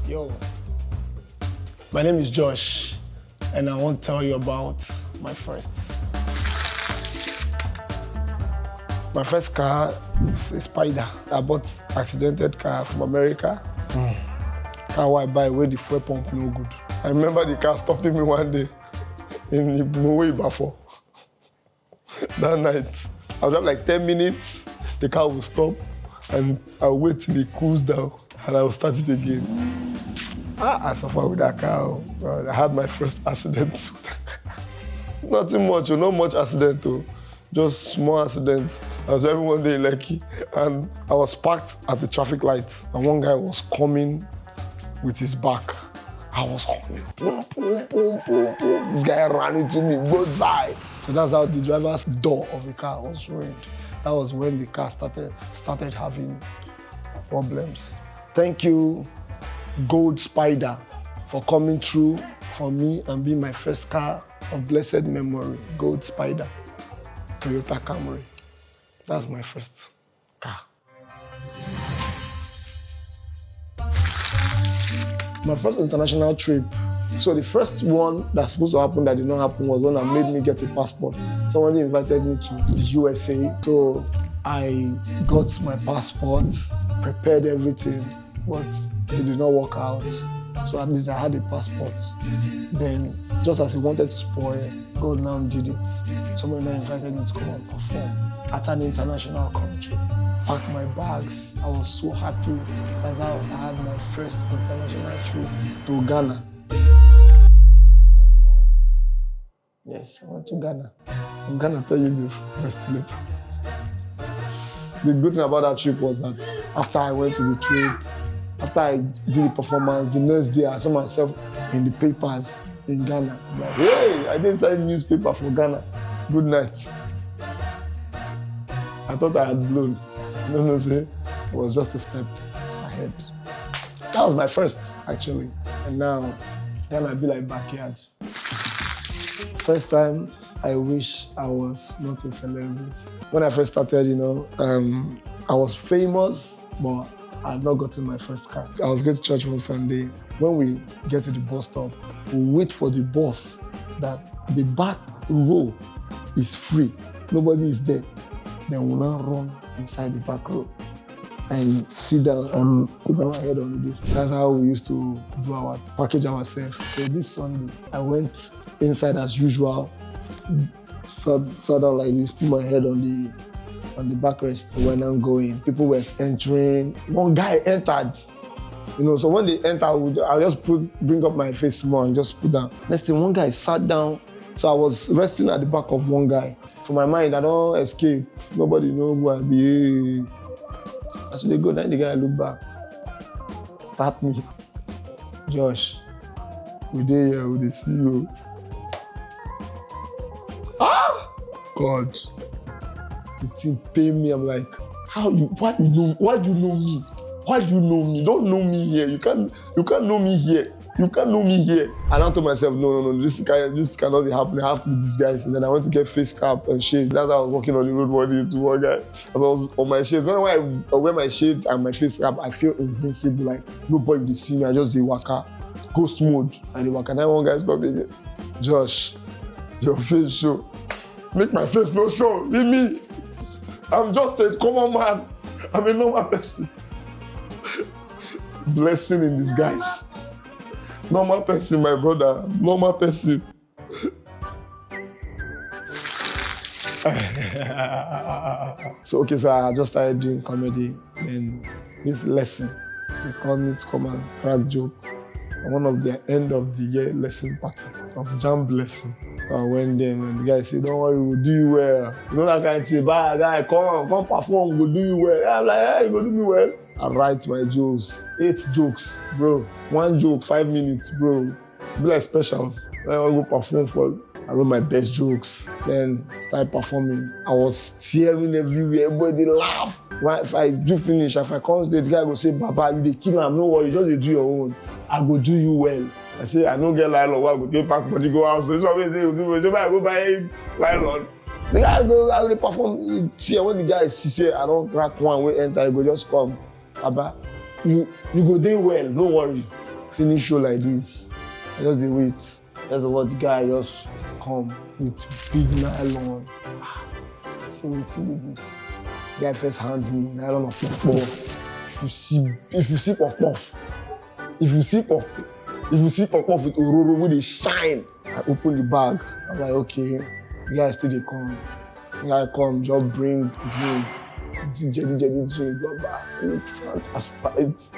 Yo, my name is Josh, and I want to tell you about my first. My first car is a Spider. I bought accidented car from America. Car I buy where the fuel pump no good. I remember the car stopping me one day in Bunmi before. That night, I was up like 10 minutes, the car will stop, and I'll wait till it cools down, and I'll start it again. I suffered with that car. I had my first accident with that car. Nothing much, not much accident though. Just small accident. I was driving one day in Lekki, and I was parked at the traffic light, and one guy was coming with his back. I was coming, boom, boom, boom, boom, boom. This guy ran into me, both sides. So that's how the driver's door of the car was ruined. That was when the car started having problems. Thank you, Gold Spider, for coming through for me and being my first car of blessed memory. Gold Spider, Toyota Camry. That's my first car. My first international trip. So the first one that's supposed to happen that did not happen was when I made me get a passport. Somebody invited me to the USA. So I got my passport, prepared everything, but it did not work out. So at least I had a passport. Then, just as he wanted to spoil, God now did it. Somebody now invited me to come and perform at an international country. Packed my bags. I was so happy. That's how I had my first international trip to Ghana. Yes, I went to Ghana. I'm gonna tell you the rest later. The good thing about that trip was that after I went to the trip, after I did the performance, the next day I saw myself in the papers in Ghana. I'm like, hey, I didn't sign newspaper for Ghana. Good night. I thought I had blown. No, it was just a step ahead. That was my first, actually. And now, Ghana be like backyard. First time, I wish I was not a celebrity. When I first started, I was famous, but I had not gotten my first car. I was going to church one Sunday. When we get to the bus stop, we wait for the bus that the back row is free. Nobody is there. Then we'll now run inside the back row and sit down and put our head on this. That's how we used to do package ourselves. So this Sunday, I went inside as usual, sat down like this, put my head on the backrest. When I'm going, people were entering. One guy entered, so when they enter, I'll just bring up my face more and just put down. Next thing, one guy sat down, so I was resting at the back of one guy. For my mind, I don't escape. Nobody knows who I be. As they go, then the guy look back, tap me. Josh, we dey here with the CEO. God, the thing pay me. I'm like, why do you know me? Why do you know me? You don't know me here. You can't know me here. You can't know me here. And I told myself, no, this cannot be happening. I have to be this guy. And then I went to get face cap and shades. That's how I was walking on the road one day to one guy. As I was on my shades. When I wear my shades and my face cap, I feel invincible. Like nobody will see me. I just do waka, ghost mode. And the waka. Now one guy stopped me. Josh, your face show. Make my face no show. Leave me. I'm just a common man. I'm a normal person. Blessing in disguise. Normal person, my brother. Normal person. So I just started doing comedy. And this lesson, they called me to come and crack joke on one of their end of the year lesson party of Jam Blessing. So I went there and the guy said, don't worry, we'll do you well. You know that guy say, bye guy, come perform, we'll do you well. I'm like, hey, you gonna do me well? I write my jokes, 8 jokes, bro. 1 joke, 5 minutes, bro. Be like specials. Then I go perform I wrote my best jokes. Then started performing. I was tearing everywhere, everybody laugh. If I do finish, if I come stage, the guy go say, Baba, you dey kill am, no worry, just dey do your own. I go do you well. I say, I don't get nylon, I go take back money, go out. So this one say, I go buy nylon. The guy go perform. See, when the guy see, I don't crack one, we enter, I go just come. Baba, you go do well, don't worry. finish show like this. I just dey wait. Just watch the guy just come with big nylon. See wetin be this. The guy first hand me nylon of puff. If you see puff, if you see puff with ororo wey dey shine, I open the bag. I'm like, okay, the guy still dey come. The guy come, just bring drink, jelly drink, Sprite,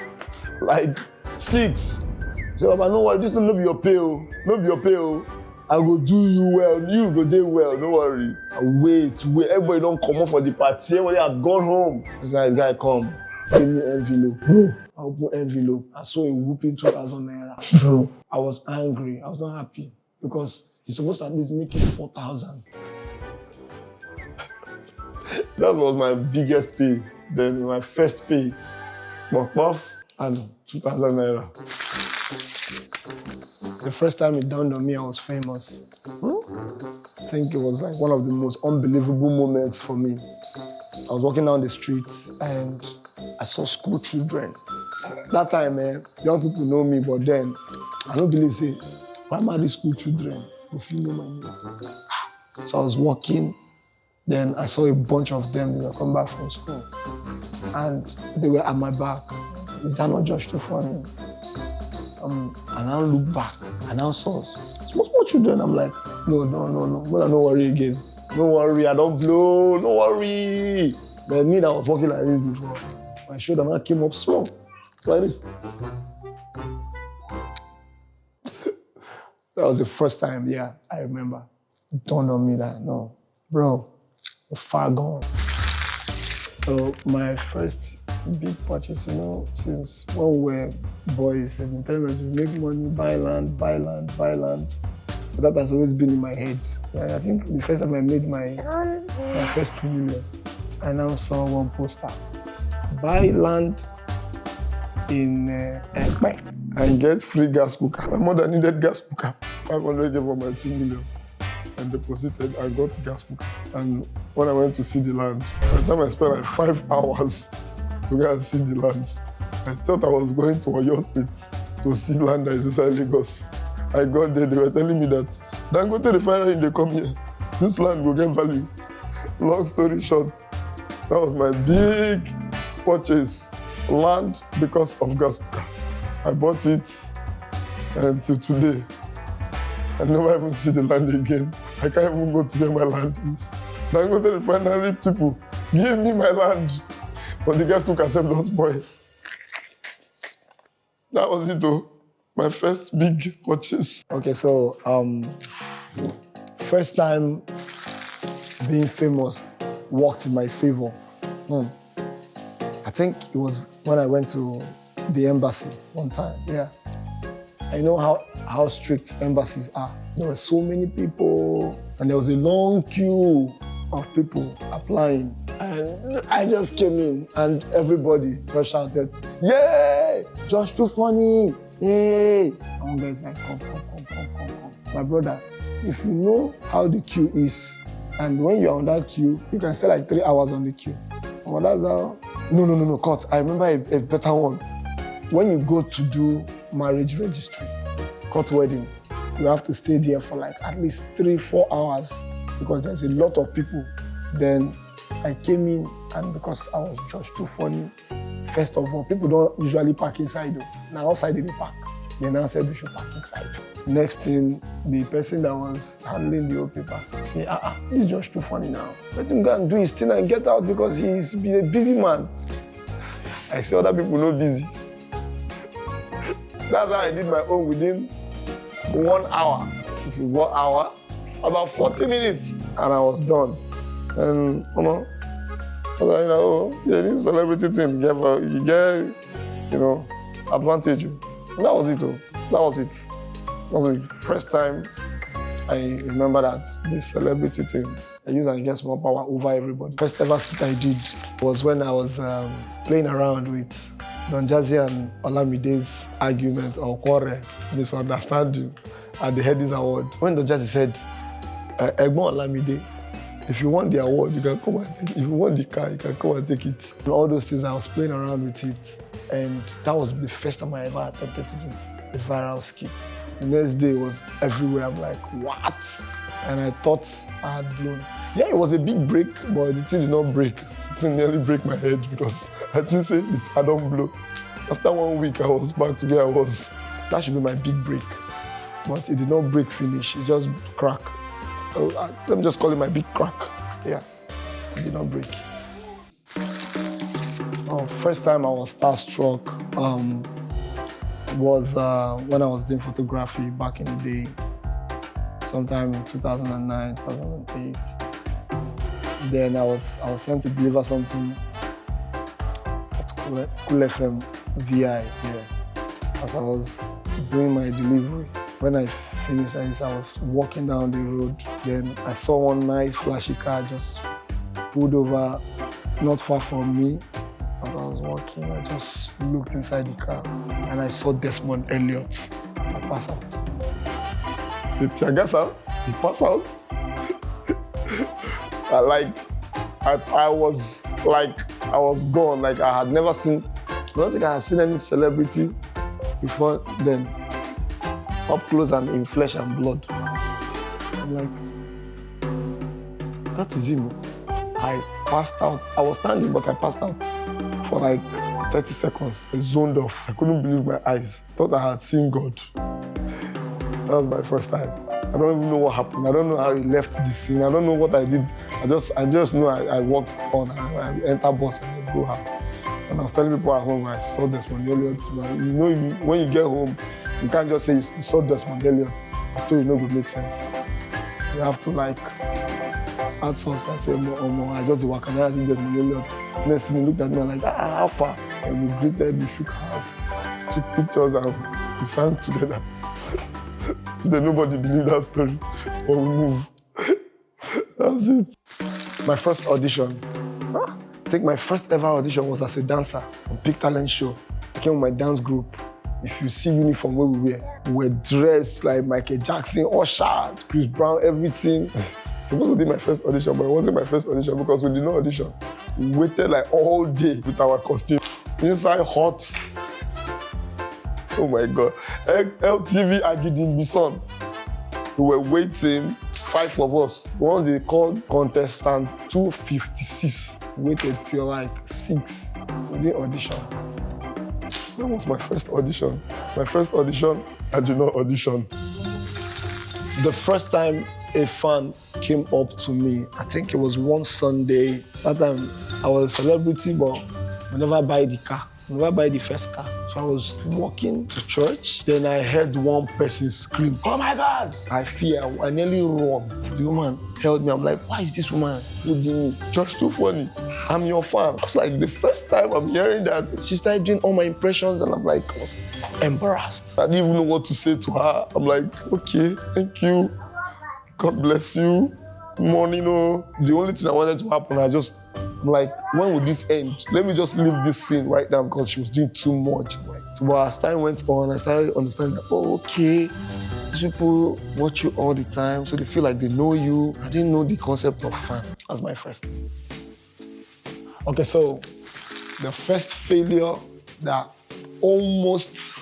like 6. I say, Baba, no worry, this no be your pay, oh. No be your pay, oh. I go do you well, you go dey well, no worry. I wait, everybody don't come up for the party, everybody had gone home. I say, the guy come, give me envelope. I open envelope, I saw a whooping 2,000 naira. Bro, I was angry, I was not happy because you're supposed to at least make it 4,000. That was my biggest pay, then my first pay. Puff and 2,000 naira. The first time it dawned on me I was famous. I think it was like one of the most unbelievable moments for me. I was walking down the street and I saw school children. That time, young people know me, but then I don't believe, say, primary school children, if you know my name. So I was walking, then I saw a bunch of them, they were coming back from school. And they were at my back. Is that not just too funny? And I look back, and I saw small children. I'm like, no, but no worry again. No worry, I don't blow, no worry. But me that was walking like this before, my shoulder man came up small, like this. That was the first time, yeah, I remember. It dawned on me that, no, bro, you're far gone. So my first big purchase, since when we were boys, they've been telling us, make money, buy land. But that has always been in my head. I think the first time I made my first 2 million, I now saw one poster. Buy land in Ekpe and get free gas cooker. My mother needed gas cooker. 500 for my 2 million. And deposited, I got gas cooker. And when I went to see the land, by the time I spent like 5 hours to go and see the land, I thought I was going to Oyo State to see land that is inside Lagos. I got there, they were telling me that Dangote refinery, they come here. This land will get value. Long story short, that was my big purchase. Land because of gas cooker. I bought it, and till today, I never even see the land again. I can't even go to where my land is. Dangote refinery people, give me my land. But the gas cooker said, don't spoil. That was it though. My first big purchase. Okay, so first time being famous worked in my favor. I think it was when I went to the embassy one time, yeah. I know how strict embassies are. There were so many people, and there was a long queue of people applying. And I just came in, and everybody just shouted, "Yay! Josh too funny! Yay!" And one guy's like, come. My brother, if you know how the queue is, and when you're on that queue, you can stay like 3 hours on the queue. Oh, that's how. No, cut. I remember a better one. When you go to do marriage registry, court wedding, you have to stay there for like at least 3-4 hours because there's a lot of people. Then I came in, and because I was just too funny, first of all, people don't usually park inside though. Now outside they park. They now said we should park inside. Next thing, the person that was handling the old paper say, he's just too funny now. Let him go and do his thing and get out because he's a busy man. I say other people not busy. That's how I did my own within 1 hour. If you 1 hour, about 40 minutes, and I was done. And I was like, yeah, this celebrity thing, you get, advantage. And that was it, That was it. That was the first time I remember that this celebrity thing, I use and get more power over everybody. First ever skit I did was when I was playing around with Don Jazzy and Olamide's argument or quarrel, misunderstanding at the Headies Award. When Don Jazzy said, Egbon Olamide, if you want the award, you can come and take it. If you want the car, you can come and take it. And all those things, I was playing around with it. And that was the first time I ever attempted to do. a viral skit. The next day it was everywhere. I'm like, what? And I thought I had blown. Yeah, it was a big break, but the thing did not break. It didn't nearly break my head because I didn't say I don't blow. After 1 week, I was back to where I was. That should be my big break. But it did not break finish, it just cracked. Let me just call it my big crack. Yeah, it did not break. First time I was starstruck was when I was doing photography back in the day, sometime in 2009, 2008. Then I was sent to deliver something at Cool FM VI here. As I was doing my delivery, when I finished this, I was walking down the road. Then I saw one nice flashy car just pulled over not far from me. As I was walking, I just looked inside the car and I saw Desmond Elliott. I passed out. The tear gas out, he passed out. I was gone. Like I had never seen, I don't think I had seen any celebrity before then, up close and in flesh and blood. I'm like, that is him. I passed out. I was standing, but I passed out for like 30 seconds. I zoned off. I couldn't believe my eyes. Thought I had seen God. That was my first time. I don't even know what happened. I don't know how he left the scene. I don't know what I did. I just know I walked on. I entered bus and I go house. And I was telling people at home, I saw Desmond Elliott. You know, when you get home, you can't just say you saw Desmond Elliott. The story no good make sense. You have to like add something and say, oh, I just walk and I see Desmond Elliott. Next thing he looked at me and like, how far? And we greeted, we shook hands, took pictures and we sang together. Today nobody believed that story, but we move. That's it. My first audition. I think my first ever audition was as a dancer on Peak Talent Show. I came with my dance group. If you see uniform where we were dressed like Michael Jackson, Usher, Chris Brown, everything. It's supposed to be my first audition, but it wasn't my first audition because we did not audition. We waited like all day with our costume. Inside hot. Oh my God. LTV Agidin Bison. We were waiting, 5 of us. Once they called contestant 256, waited till like 6. We didn't audition. That was my first audition. My first audition, I did not audition. The first time a fan came up to me, I think it was one Sunday. That time I was a celebrity, but I never buy the car. I never buy the first car. So I was walking to church. Then I heard one person scream, "Oh my God!" I fear. I nearly run. The woman held me. I'm like, why is this woman holding me? Church too funny. I'm your fan. It's like the first time I'm hearing that. She started doing all my impressions and I'm like, I was embarrassed. I didn't even know what to say to her. I'm like, okay, thank you. God bless you. Morning, oh. The only thing I wanted to happen, I'm like, when will this end? Let me just leave this scene right now because she was doing too much. So but as time went on, I started understanding that, oh, okay, these people watch you all the time, so they feel like they know you. I didn't know the concept of fan. That's my first. Okay, so the first failure that almost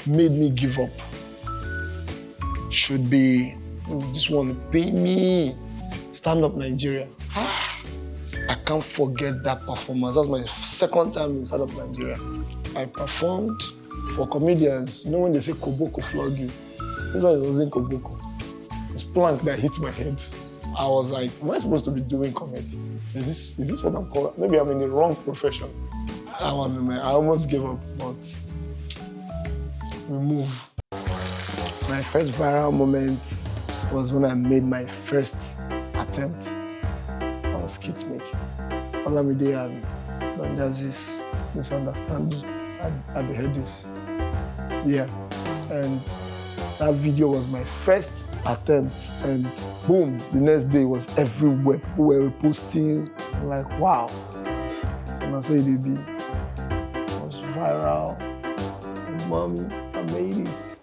made me give up should be, this one pay me, Stand Up Nigeria. I can't forget that performance. That was my second time in Stand Up Nigeria. I performed for comedians. You know when they say Koboko flog you? This one wasn't Koboko. It's plank that hit my head. I was like, am I supposed to be doing comedy? Is this what I'm called? Maybe I'm in the wrong profession. I almost gave up, but we move. My first viral moment was when I made my first attempt on skit making. Olamide and Davies misunderstanding at the headies. Yeah, and that video was my first attempt, and boom, the next day was everywhere. People were reposting. I'm like, wow. And I saw it be. It was viral. And mommy, I made it.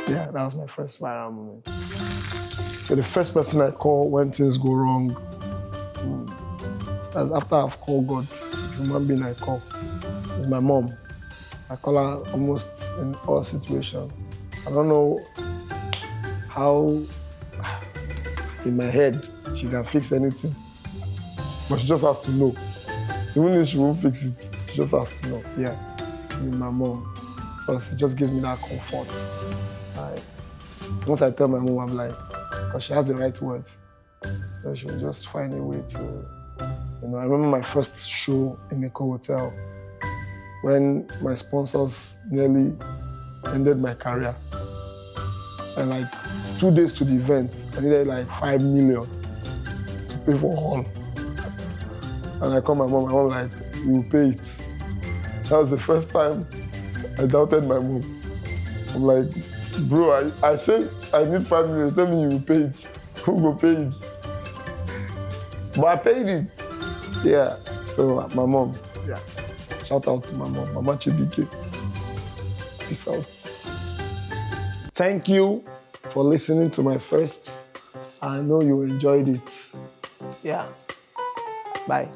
Yeah, that was my first viral moment. So the first person I call when things go wrong, after I've called God, the human being I call, is my mom. I call her almost in all situations. I don't know how in my head she can fix anything, but she just has to know. Even if she won't fix it, she just has to know. Yeah, I mean, my mom, because it just gives me that comfort. Once I tell my mom, I'm like, because she has the right words, so she'll just find a way to, I remember my first show in a hotel when my sponsors nearly ended my career. And like 2 days to the event, I needed like 5 million to pay for hall. And I called my mom like, you will pay it. That was the first time I doubted my mom. I'm like, bro, I said I need 5 million, tell me you will pay it. Who will pay it? But I paid it. Yeah, so my mom, yeah. Shout out to my mom, Mama Chibike. Peace out. Thank you for listening to my first. I know you enjoyed it. Yeah. Bye.